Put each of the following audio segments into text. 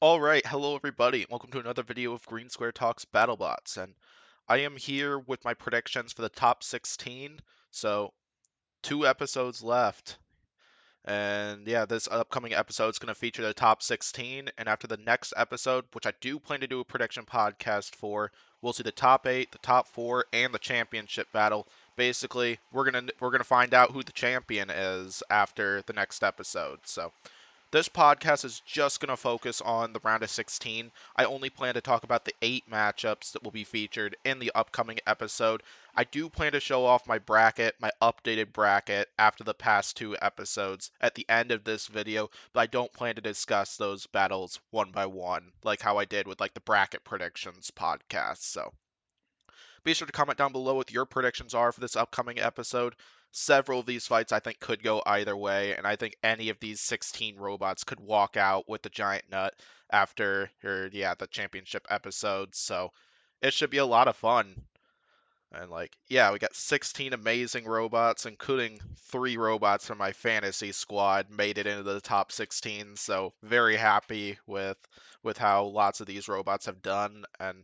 Alright, hello everybody, welcome to another video of Green Square Talks Battlebots, and I am here with my predictions for the top 16, so 2 episodes left, and yeah, this upcoming episode is going to feature the top 16, and after the next episode, which I do plan to do a prediction podcast for, we'll see the top 8, the top 4, and the championship battle. Basically, we're gonna find out who the champion is after the next episode, so this podcast is just going to focus on the round of 16. I only plan to talk about the 8 matchups that will be featured in the upcoming episode. I do plan to show off my bracket, my updated bracket, after the past 2 episodes at the end of this video, but I don't plan to discuss those battles one by one, like how I did with the bracket predictions podcast. So be sure to comment down below what your predictions are for this upcoming episode. Several of these fights I think could go either way, and I think any of these 16 robots could walk out with the giant nut after the championship episodes. So it should be a lot of fun. And we got 16 amazing robots, including 3 robots from my fantasy squad made it into the top 16. So very happy with how lots of these robots have done. And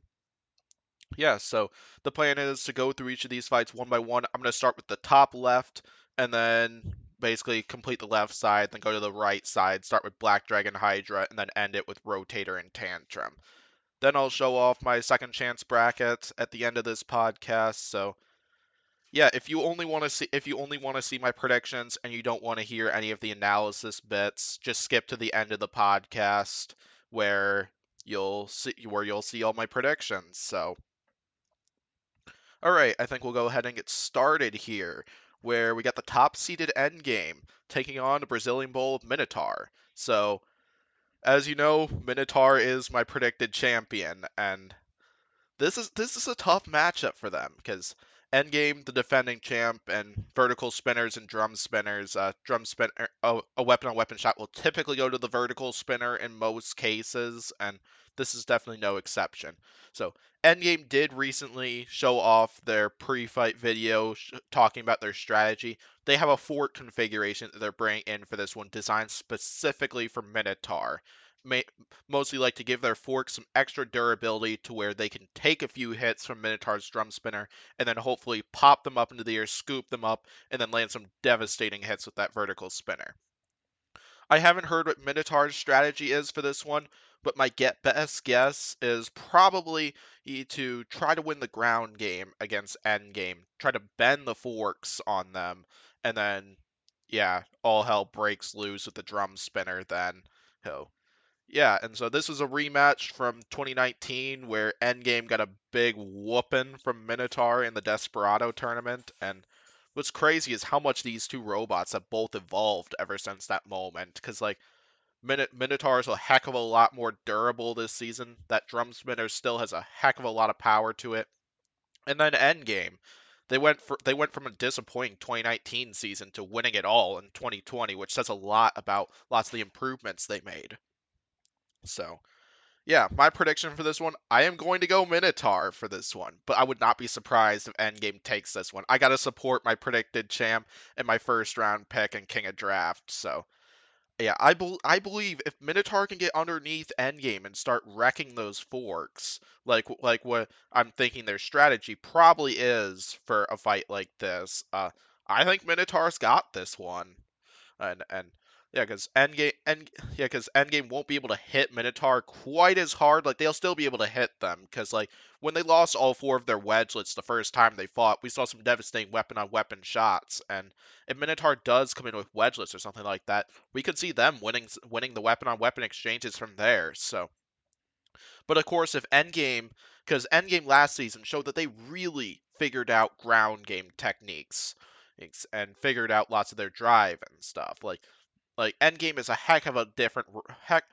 yeah, so the plan is to go through each of these fights one by one. I'm going to start with the top left and then basically complete the left side, then go to the right side, start with Black Dragon Hydra, and then end it with Rotator and Tantrum. Then I'll show off my second chance bracket at the end of this podcast. So yeah, if you only want to see my predictions and you don't want to hear any of the analysis bits, just skip to the end of the podcast where you'll see all my predictions. So all right, I think we'll go ahead and get started here, where we got the top-seeded Endgame taking on the Brazilian Bull of Minotaur. So, as you know, Minotaur is my predicted champion, and this is a tough matchup for them because Endgame, the defending champ, and vertical spinners and drum spinners. A weapon-on-weapon shot will typically go to the vertical spinner in most cases, and this is definitely no exception. So Endgame did recently show off their pre-fight video talking about their strategy. They have a fort configuration that they're bringing in for this one, designed specifically for Minotaur, mostly like to give their forks some extra durability to where they can take a few hits from Minotaur's drum spinner and then hopefully pop them up into the air, scoop them up, and then land some devastating hits with that vertical spinner. I haven't heard what Minotaur's strategy is for this one, but my best guess is probably to try to win the ground game against Endgame, try to bend the forks on them, and then, yeah, all hell breaks loose with the drum spinner then. So yeah, and so this was a rematch from 2019 where Endgame got a big whooping from Minotaur in the Desperado tournament, and what's crazy is how much these two robots have both evolved ever since that moment, because Minotaur is a heck of a lot more durable this season, that drum spinner still has a heck of a lot of power to it, and then Endgame. They went from a disappointing 2019 season to winning it all in 2020, which says a lot about lots of the improvements they made. So, yeah, my prediction for this one, I am going to go Minotaur for this one, but I would not be surprised if Endgame takes this one. I got to support my predicted champ and my first round pick and King of Draft. So, yeah, I believe if Minotaur can get underneath Endgame and start wrecking those forks, like what I'm thinking their strategy probably is for a fight like this, I think Minotaur's got this one. And yeah, because Endgame won't be able to hit Minotaur quite as hard. Like they'll still be able to hit them because when they lost all 4 of their wedgelets the first time they fought, we saw some devastating weapon-on-weapon shots. And if Minotaur does come in with wedgelets or something like that, we could see them winning the weapon-on-weapon exchanges from there. So, but of course, if Endgame, because Endgame last season showed that they really figured out ground game techniques and figured out lots of their drive and stuff. Like Endgame is a heck of a different heck.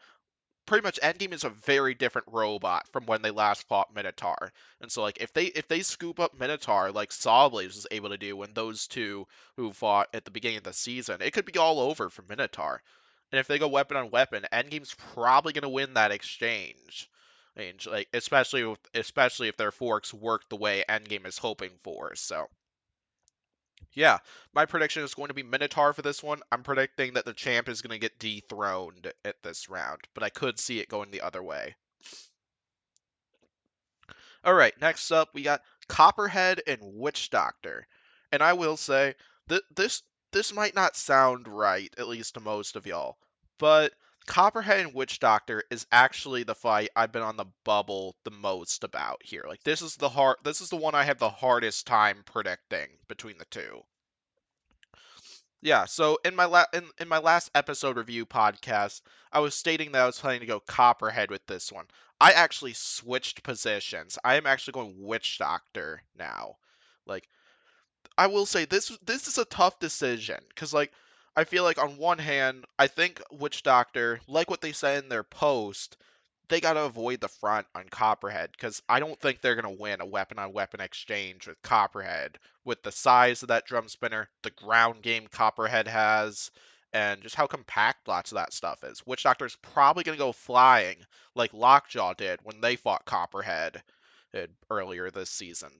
Pretty much, Endgame is a very different robot from when they last fought Minotaur. And so, if they scoop up Minotaur like Sawblaze was able to do when those two who fought at the beginning of the season, it could be all over for Minotaur. And if they go weapon on weapon, Endgame's probably gonna win that exchange. I mean, especially if their forks work the way Endgame is hoping for. So Yeah, my prediction is going to be Minotaur for this one. I'm predicting that the champ is going to get dethroned at this round, but I could see it going the other way. All right, next up we got Copperhead and Witch Doctor. And I will say that this might not sound right, at least to most of y'all, but Copperhead and Witch Doctor is actually the fight I've been on the bubble the most about here. Like this is the one I have the hardest time predicting between the two. Yeah, so in my last episode review podcast, I was stating that I was planning to go Copperhead with this one. I actually switched positions. I am actually going Witch Doctor now. Like I will say this is a tough decision because I feel like on one hand, I think Witch Doctor, like what they said in their post, they got to avoid the front on Copperhead because I don't think they're going to win a weapon on weapon exchange with Copperhead with the size of that drum spinner, the ground game Copperhead has, and just how compact lots of that stuff is. Witch Doctor's probably going to go flying like Lockjaw did when they fought Copperhead earlier this season.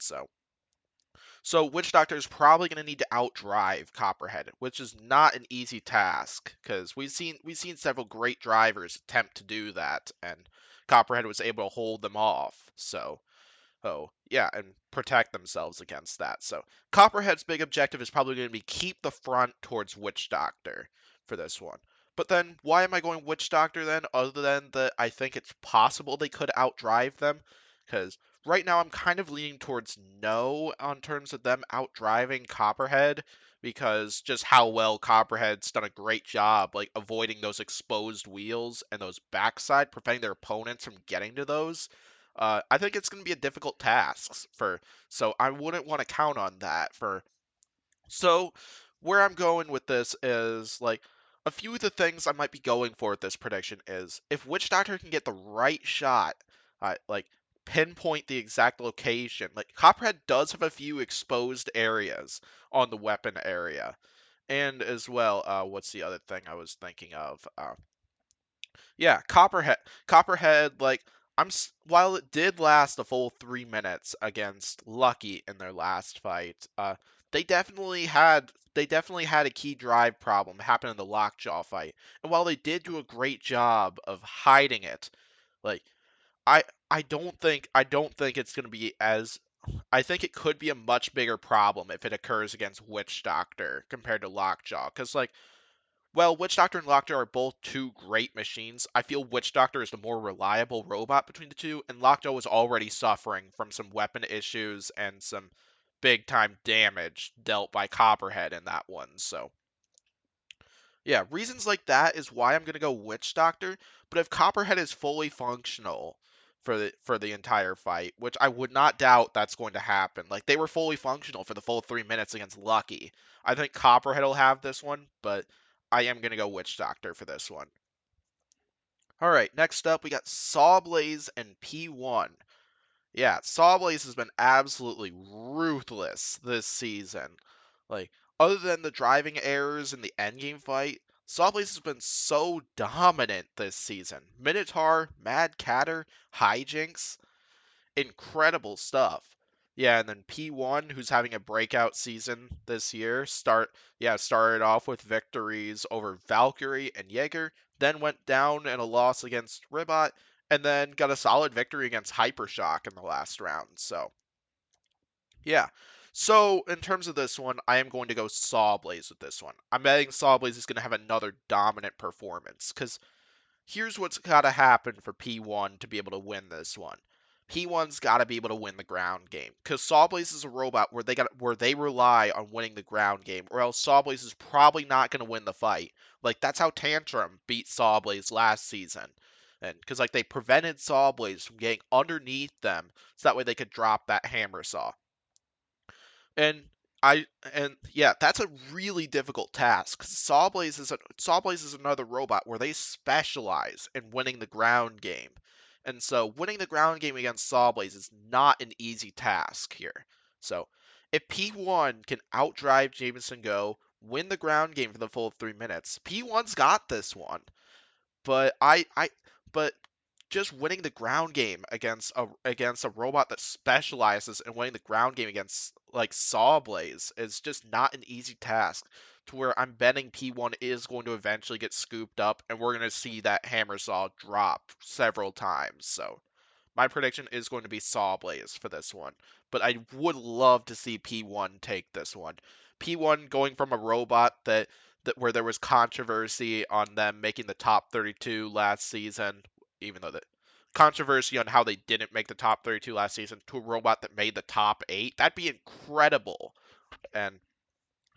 So Witch Doctor is probably going to need to outdrive Copperhead, which is not an easy task because we've seen several great drivers attempt to do that, and Copperhead was able to hold them off. Yeah, and protect themselves against that. So Copperhead's big objective is probably going to be keep the front towards Witch Doctor for this one. But then why am I going Witch Doctor then, other than that I think it's possible they could outdrive them? Because right now I'm kind of leaning towards no on terms of them outdriving Copperhead, because just how well Copperhead's done a great job like avoiding those exposed wheels and those backside, preventing their opponents from getting to those. I think it's going to be a difficult task so I wouldn't want to count on that for. So where I'm going with this is a few of the things I might be going for with this prediction is if Witch Doctor can get the right shot, like pinpoint the exact location. Like Copperhead does have a few exposed areas on the weapon area, and as well, what's the other thing I was thinking of? Yeah, Copperhead, while it did last a full 3 minutes against Lucky in their last fight, they definitely had a key drive problem happen in the Lockjaw fight. And while they did do a great job of hiding it, like I don't think it's gonna be as I think it could be a much bigger problem if it occurs against Witch Doctor compared to Lockjaw. Because well, Witch Doctor and Lockjaw are both two great machines. I feel Witch Doctor is the more reliable robot between the two, and Lockjaw was already suffering from some weapon issues and some big time damage dealt by Copperhead in that one. So, yeah, reasons like that is why I'm gonna go Witch Doctor. But if Copperhead is fully functional for the entire fight, which I would not doubt that's going to happen, like they were fully functional for the full 3 minutes against Lucky. I think Copperhead will have this one, but I am gonna go Witch Doctor for this one. All right, next up we got Sawblaze and P1. Yeah, Sawblaze has been absolutely ruthless this season. Like, other than the driving errors in the endgame fight, Sawblaze has been so dominant this season. Minotaur, Mad Catter, Hijinks, incredible stuff. Yeah, and then P1, who's having a breakout season this year, started off with victories over Valkyrie and Jaeger, then went down in a loss against Ribot, and then got a solid victory against Hypershock in the last round. So, yeah. So, in terms of this one, I am going to go Sawblaze with this one. I'm betting Sawblaze is going to have another dominant performance, because here's what's got to happen for P1 to be able to win this one. P1's got to be able to win the ground game, because Sawblaze is a robot where they rely on winning the ground game, or else Sawblaze is probably not going to win the fight. Like that's how Tantrum beat Sawblaze last season, and because they prevented Sawblaze from getting underneath them, so that way they could drop that hammer saw. And and yeah, that's a really difficult task. 'Cause Sawblaze is another robot where they specialize in winning the ground game. And so winning the ground game against Sawblaze is not an easy task here. So if P1 can outdrive Jameson Go, win the ground game for the full 3 minutes, P1's got this one. But I but just winning the ground game against a robot that specializes in winning the ground game against like Sawblaze is just not an easy task. To where I'm betting P1 is going to eventually get scooped up, and we're going to see that Hammer Saw drop several times. So my prediction is going to be Sawblaze for this one, but I would love to see P1 take this one. P1 going from a robot that where there was controversy on them making the top 32 last season, even though the controversy on how they didn't make the top 32 last season, to a robot that made the top 8. That'd be incredible. And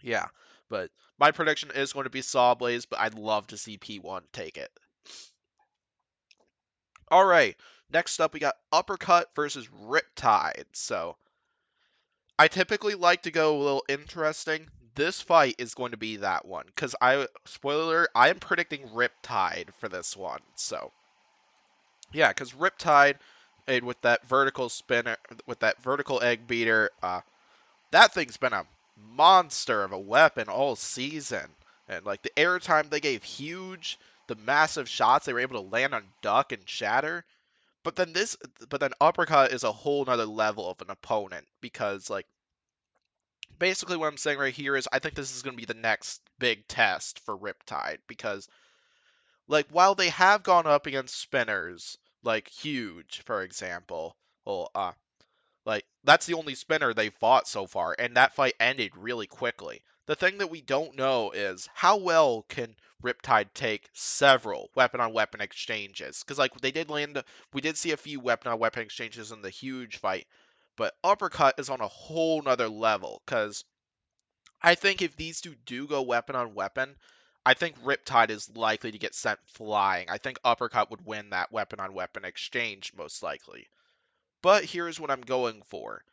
yeah, but my prediction is going to be Sawblaze, but I'd love to see P1 take it. All right, next up we got Uppercut versus Riptide. So I typically like to go a little interesting. This fight is going to be that one because spoiler, I am predicting Riptide for this one. So yeah, because Riptide, and with that vertical spinner, with that vertical egg beater, that thing's been a monster of a weapon all season. And like the airtime they gave huge, the massive shots they were able to land on Duck and Shatter. But then Uppercut is a whole nother level of an opponent because like basically what I'm saying right here is I think this is going to be the next big test for Riptide because like while they have gone up against spinners like Huge, for example, well like that's the only spinner they fought so far, and that fight ended really quickly. The thing that we don't know is how well can Riptide take several weapon on weapon exchanges, because like we did see a few weapon on weapon exchanges in the Huge fight, but Uppercut is on a whole nother level because I think if these two do go weapon on weapon, I think Riptide is likely to get sent flying. I think Uppercut would win that weapon on weapon exchange most likely. But here's what I'm going for.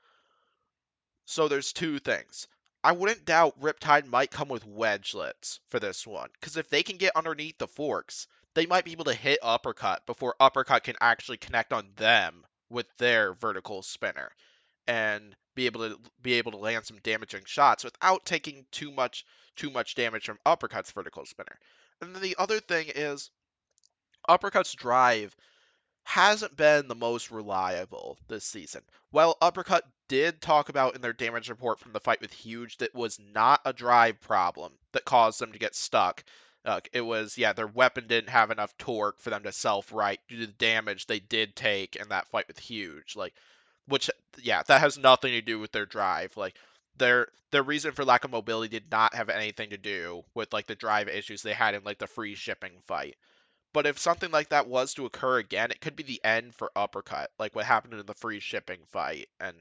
So there's two things. I wouldn't doubt Riptide might come with wedgelets for this one, because if they can get underneath the forks, they might be able to hit Uppercut before Uppercut can actually connect on them with their vertical spinner and be able to land some damaging shots without taking too much damage from Uppercut's vertical spinner. And then the other thing is Uppercut's drive hasn't been the most reliable this season. While Uppercut did talk about in their damage report from the fight with Huge that was not a drive problem that caused them to get stuck. It was, yeah, their weapon didn't have enough torque for them to self-right due to the damage they did take in that fight with Huge. Like, which, yeah, that has nothing to do with their drive. Like, their reason for lack of mobility did not have anything to do with like the drive issues they had in like the free shipping fight. But if something like that was to occur again, it could be the end for Uppercut, like what happened in the free shipping fight. And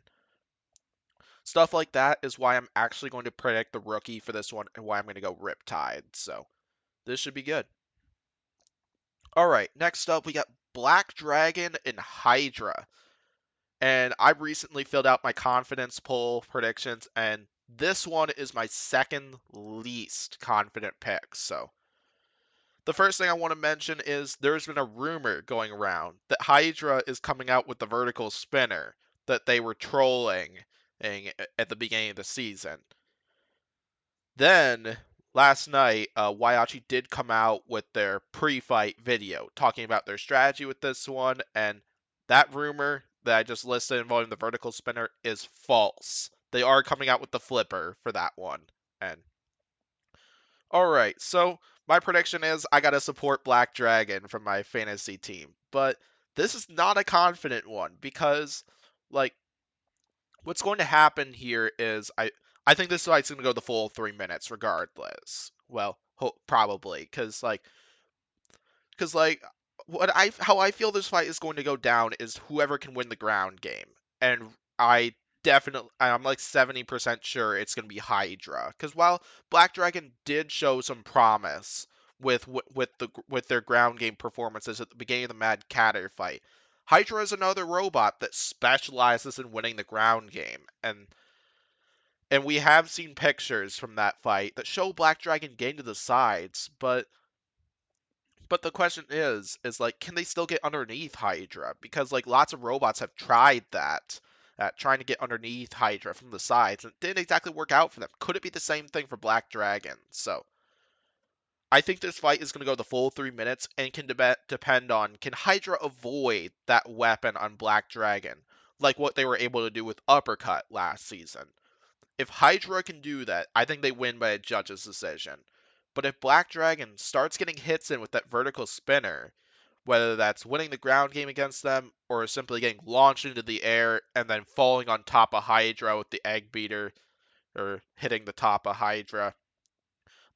stuff like that is why I'm actually going to predict the rookie for this one and why I'm going to go Riptide. So this should be good. All right, next up we got Black Dragon and Hydra. And I recently filled out my confidence poll predictions, and this one is my second least confident pick. So the first thing I want to mention is there's been a rumor going around that Hydra is coming out with the vertical spinner that they were trolling at the beginning of the season. Then last night, Waiachi did come out with their pre-fight video talking about their strategy with this one, and that rumor that I just listed involving the vertical spinner is false. They are coming out with the flipper for that one, and all right, so my prediction is I gotta support Black Dragon from my fantasy team, but this is not a confident one because, like, what's going to happen here is I think this fight's gonna go the full 3 minutes regardless. Well, probably because what I how I feel this fight is going to go down is whoever can win the ground game, and I'm like 70% sure it's going to be Hydra. Because while Black Dragon did show some promise with their ground game performances at the beginning of the Mad Catter fight, Hydra is another robot that specializes in winning the ground game, and we have seen pictures from that fight that show Black Dragon gain to the sides, but the question is like, can they still get underneath Hydra? Because like lots of robots have tried that, trying to get underneath Hydra from the sides, and it didn't exactly work out for them. Could it be the same thing for Black Dragon? So I think this fight is going to go the full 3 minutes and can depend on can Hydra avoid that weapon on Black Dragon, like what they were able to do with Uppercut last season. If Hydra can do that, I think they win by a judge's decision. But if Black Dragon starts getting hits in with that vertical spinner, whether that's winning the ground game against them or simply getting launched into the air and then falling on top of Hydra with the egg beater or hitting the top of Hydra,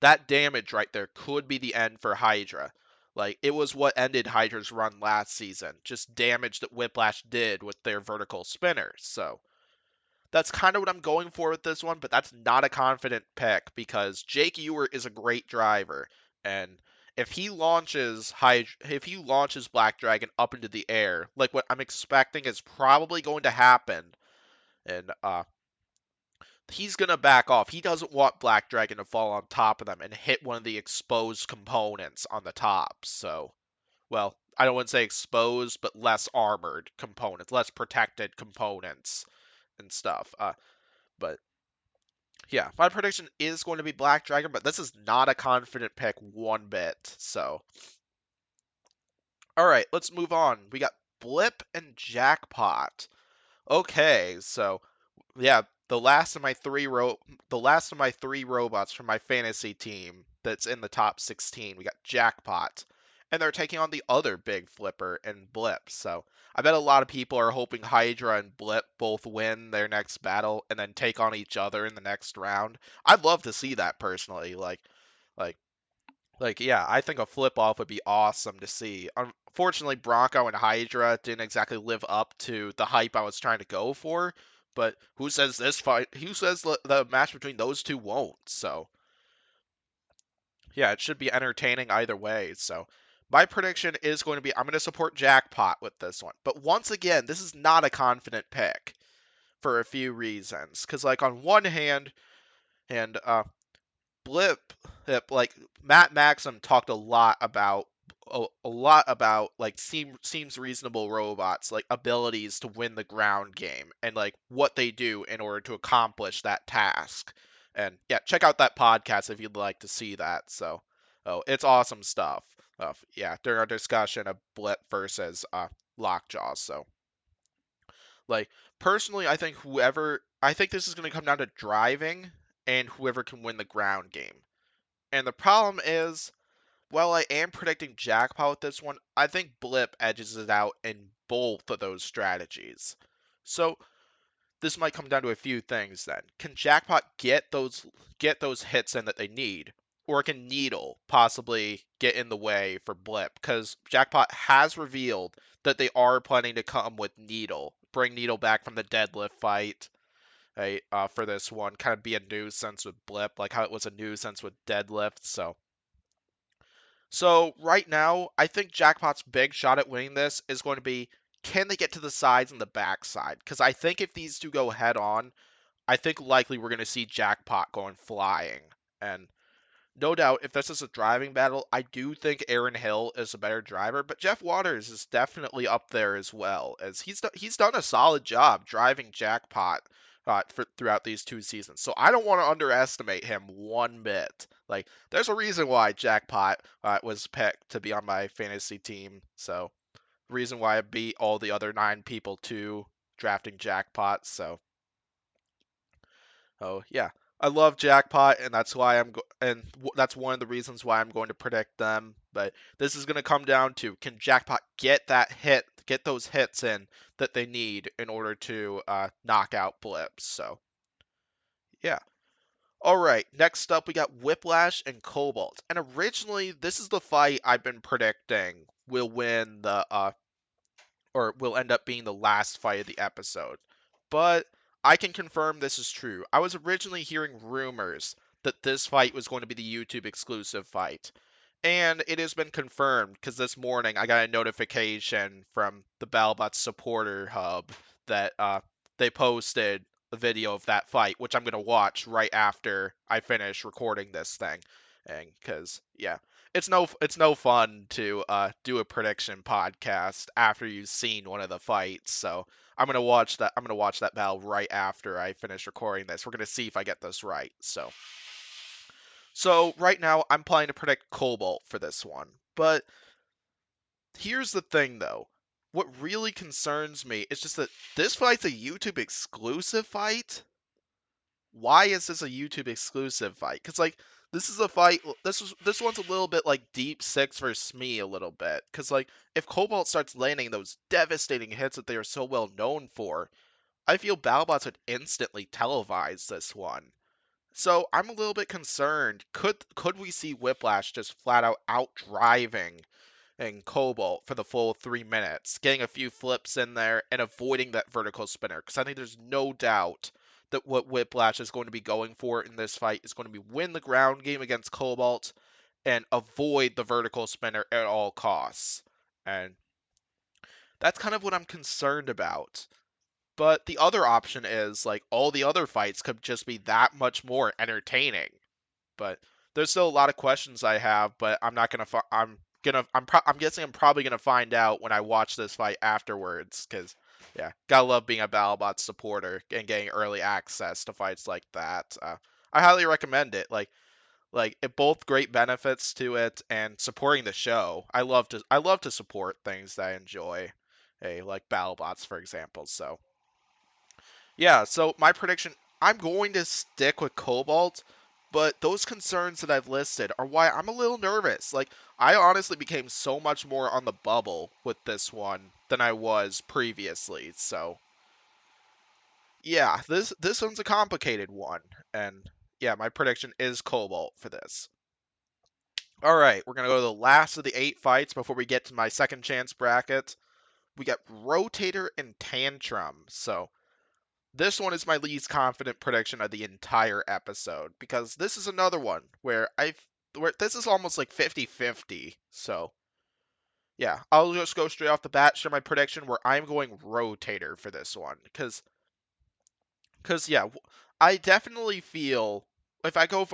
that damage right there could be the end for Hydra. Like, it was what ended Hydra's run last season. Just damage that Whiplash did with their vertical spinners. So, that's kind of what I'm going for with this one, but that's not a confident pick because Jake Ewer is a great driver. And if he launches Black Dragon up into the air, like what I'm expecting is probably going to happen, and he's gonna back off. He doesn't want Black Dragon to fall on top of them and hit one of the exposed components on the top. So, well, I don't want to say exposed, but less armored components, less protected components and stuff. But yeah, my prediction is going to be Black Dragon, but this is not a confident pick one bit. So, all right, let's move on. We got Blip and Jackpot. Okay, so yeah, the last of my three robots from my fantasy team that's in the top 16. We got Jackpot, and they're taking on the other big flipper and Blip. So I bet a lot of people are hoping Hydra and Blip both win their next battle and then take on each other in the next round. I'd love to see that personally. Like yeah, I think a flip off would be awesome to see. Unfortunately, Bronco and Hydra didn't exactly live up to the hype I was trying to go for. But who says this fight? Who says the match between those two won't? So yeah, it should be entertaining either way. So my prediction is going to be I'm going to support Jackpot with this one. But once again, this is not a confident pick for a few reasons. Because like on one hand, and Blip, like Matt Maxim talked a lot about like seems reasonable robots, like abilities to win the ground game and like what they do in order to accomplish that task. And yeah, check out that podcast if you'd like to see that. So, oh, it's awesome stuff. Yeah, during our discussion of Blip versus Lockjaw. So, like personally, I think this is going to come down to driving and whoever can win the ground game. And the problem is, while I am predicting Jackpot with this one, I think Blip edges it out in both of those strategies. So this might come down to a few things then. Can Jackpot get those hits in that they need? Or can Needle possibly get in the way for Blip? Because Jackpot has revealed that they are planning to come with Needle. Bring Needle back from the deadlift fight. Right, for this one, kind of be a nuisance with Blip, like how it was a nuisance with deadlift. So right now, I think Jackpot's big shot at winning this is going to be can they get to the sides and the backside? Because I think if these two go head on, I think likely we're going to see Jackpot going flying. And no doubt, if this is a driving battle, I do think Aaron Hill is a better driver, but Jeff Waters is definitely up there as well, as he's done a solid job driving Jackpot throughout these two seasons. So I don't want to underestimate him one bit. Like, there's a reason why Jackpot was picked to be on my fantasy team. So reason why I beat all the other 9 people too drafting Jackpot. So oh yeah, I love Jackpot, and that's why that's one of the reasons why I'm going to predict them. But this is going to come down to can Jackpot get those hits in that they need in order to knock out Blip. So yeah. All right, next up we got Whiplash and Cobalt. And originally, this is the fight I've been predicting will win the or will end up being the last fight of the episode. But I can confirm this is true. I was originally hearing rumors that this fight was going to be the YouTube exclusive fight. And it has been confirmed because this morning I got a notification from the Battlebots supporter hub that they posted a video of that fight, which I'm going to watch right after I finish recording this thing. And because, yeah, it's no fun to do a prediction podcast after you've seen one of the fights. So I'm gonna watch that battle right after I finish recording this. We're gonna see if I get this right. So So right now I'm planning to predict Cobalt for this one. But here's the thing though. What really concerns me is just that this fight's a YouTube exclusive fight. Why is this a YouTube exclusive fight? Because like this is a fight. This one's a little bit like Deep Six versus me a little bit. Because like if Cobalt starts landing those devastating hits that they are so well known for, I feel Battlebots would instantly televise this one. So I'm a little bit concerned. Could we see Whiplash just flat out driving and Cobalt for the full 3 minutes, getting a few flips in there and avoiding that vertical spinner? Because I think there's no doubt that what Whiplash is going to be going for in this fight is going to be win the ground game against Cobalt and avoid the vertical spinner at all costs. And that's kind of what I'm concerned about. But the other option is like all the other fights could just be that much more entertaining. But there's still a lot of questions I have, but I'm not gonna. I'm guessing I'm probably gonna find out when I watch this fight afterwards, because yeah, gotta love being a BattleBots supporter and getting early access to fights like that. I highly recommend it. It both great benefits to it and supporting the show. I love to support things that I enjoy, hey, like BattleBots for example. So yeah, so my prediction, I'm going to stick with Cobalt, but those concerns that I've listed are why I'm a little nervous. Like, I honestly became so much more on the bubble with this one than I was previously. So, yeah, this one's a complicated one, and yeah, my prediction is Cobalt for this. All right, we're gonna go to the last of the 8 fights before we get to my second chance bracket. We got Rotator and Tantrum. So this one is my least confident prediction of the entire episode because this is another one where this is almost like 50-50. So, yeah, I'll just go straight off the bat, share my prediction where I'm going Rotator for this one cuz yeah, I definitely feel if I go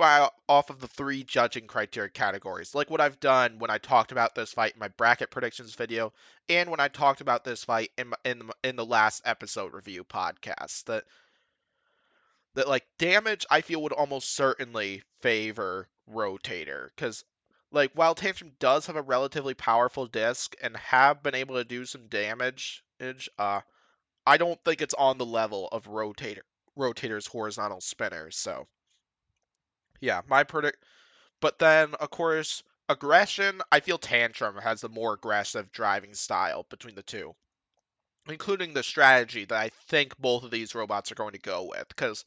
off of the 3 judging criteria categories, like what I've done when I talked about this fight in my bracket predictions video and when I talked about this fight in the last episode review podcast, that like damage I feel would almost certainly favor Rotator because like while Tantrum does have a relatively powerful disc and have been able to do some damage, I don't think it's on the level of Rotator's horizontal spinner. So yeah, my predict. But then of course aggression, I feel Tantrum has the more aggressive driving style between the two, including the strategy that I think both of these robots are going to go with because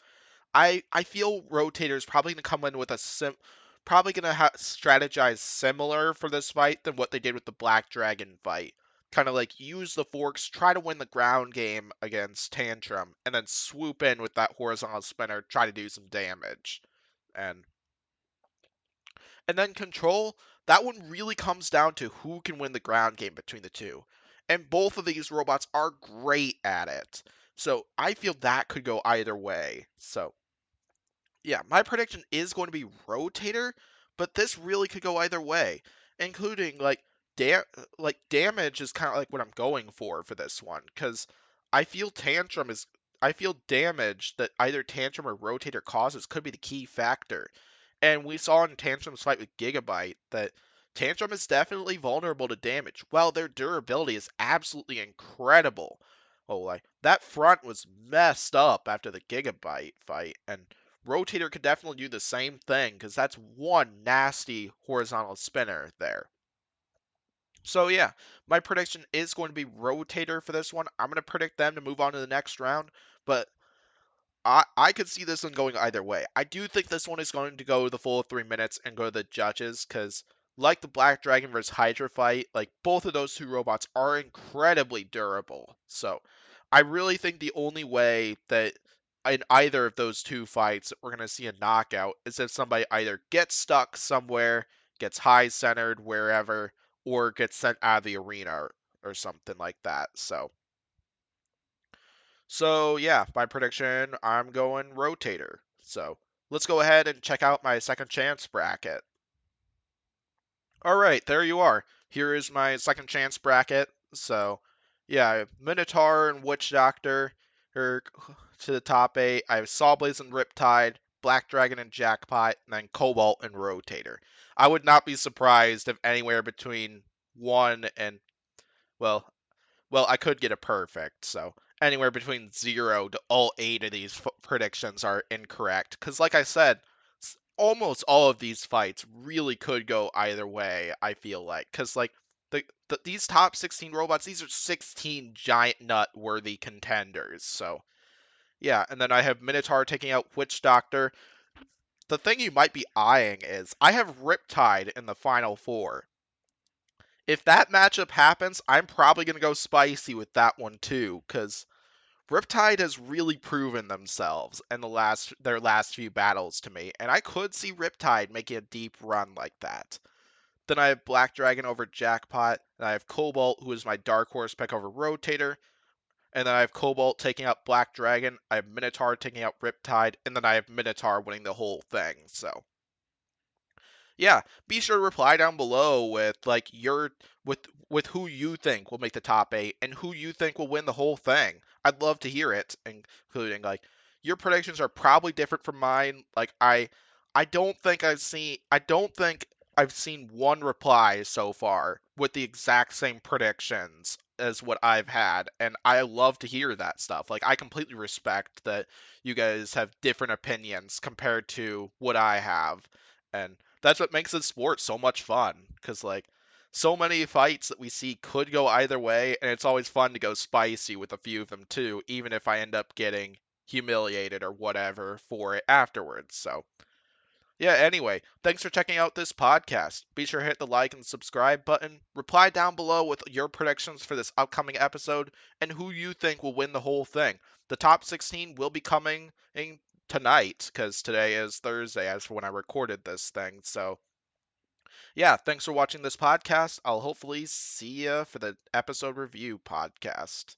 I feel Rotator's probably going to come in with probably going to strategize similar for this fight than what they did with the Black Dragon fight. Kind of like use the forks, try to win the ground game against Tantrum, and then swoop in with that horizontal spinner, try to do some damage. And and then control, that one really comes down to who can win the ground game between the two. And both of these robots are great at it. So I feel that could go either way. So yeah, my prediction is going to be Rotator, but this really could go either way, including damage is kind of like what I'm going for this one because I feel I feel damage that either Tantrum or Rotator causes could be the key factor, and we saw in Tantrum's fight with Gigabyte that Tantrum is definitely vulnerable to damage, while their durability is absolutely incredible. Oh, like that front was messed up after the Gigabyte fight, and Rotator could definitely do the same thing because that's one nasty horizontal spinner there. So yeah, my prediction is going to be Rotator for this one. I'm going to predict them to move on to the next round, but I could see this one going either way. I do think this one is going to go the full 3 minutes and go to the judges because, like the Black Dragon versus Hydra fight, like both of those two robots are incredibly durable. So I really think the only way that in either of those two fights we're going to see a knockout is if somebody either gets stuck somewhere, gets high centered wherever, or gets sent out of the arena or something like that. So yeah, my prediction, I'm going Rotator. So let's go ahead and check out my second chance bracket. All right, there you are. Here is my second chance bracket. So yeah, Minotaur and Witch Doctor are to the top 8. I have Sawblaze and Riptide, Black Dragon and Jackpot, and then Cobalt and Rotator. I would not be surprised if anywhere between one and, well, I could get a perfect, so anywhere between 0 to all 8 of these predictions are incorrect. Because, like I said, almost all of these fights really could go either way, I feel like. Because, like, these top 16 robots, these are 16 giant nut worthy contenders, so. Yeah, and then I have Minotaur taking out Witch Doctor. The thing you might be eyeing is I have Riptide in the final 4. If that matchup happens, I'm probably going to go spicy with that one too, because Riptide has really proven themselves in their last few battles to me, and I could see Riptide making a deep run like that. Then I have Black Dragon over Jackpot, and I have Cobalt, who is my dark horse pick over Rotator, and then I have Cobalt taking out Black Dragon, I have Minotaur taking out Riptide, and then I have Minotaur winning the whole thing, so. Yeah, be sure to reply down below with like with who you think will make the top 8 and who you think will win the whole thing. I'd love to hear it, including like your predictions are probably different from mine. Like I don't think I've seen one reply so far with the exact same predictions as what I've had, and I love to hear that stuff. Like I completely respect that you guys have different opinions compared to what I have. And that's what makes this sport so much fun, because like so many fights that we see could go either way, and it's always fun to go spicy with a few of them too, even if I end up getting humiliated or whatever for it afterwards. So yeah, anyway, thanks for checking out this podcast. Be sure to hit the like and subscribe button, reply down below with your predictions for this upcoming episode, and who you think will win the whole thing. The top 16 will be coming in tonight, because today is Thursday as for when I recorded this thing, so yeah, thanks for watching this podcast. I'll hopefully see you for the episode review podcast.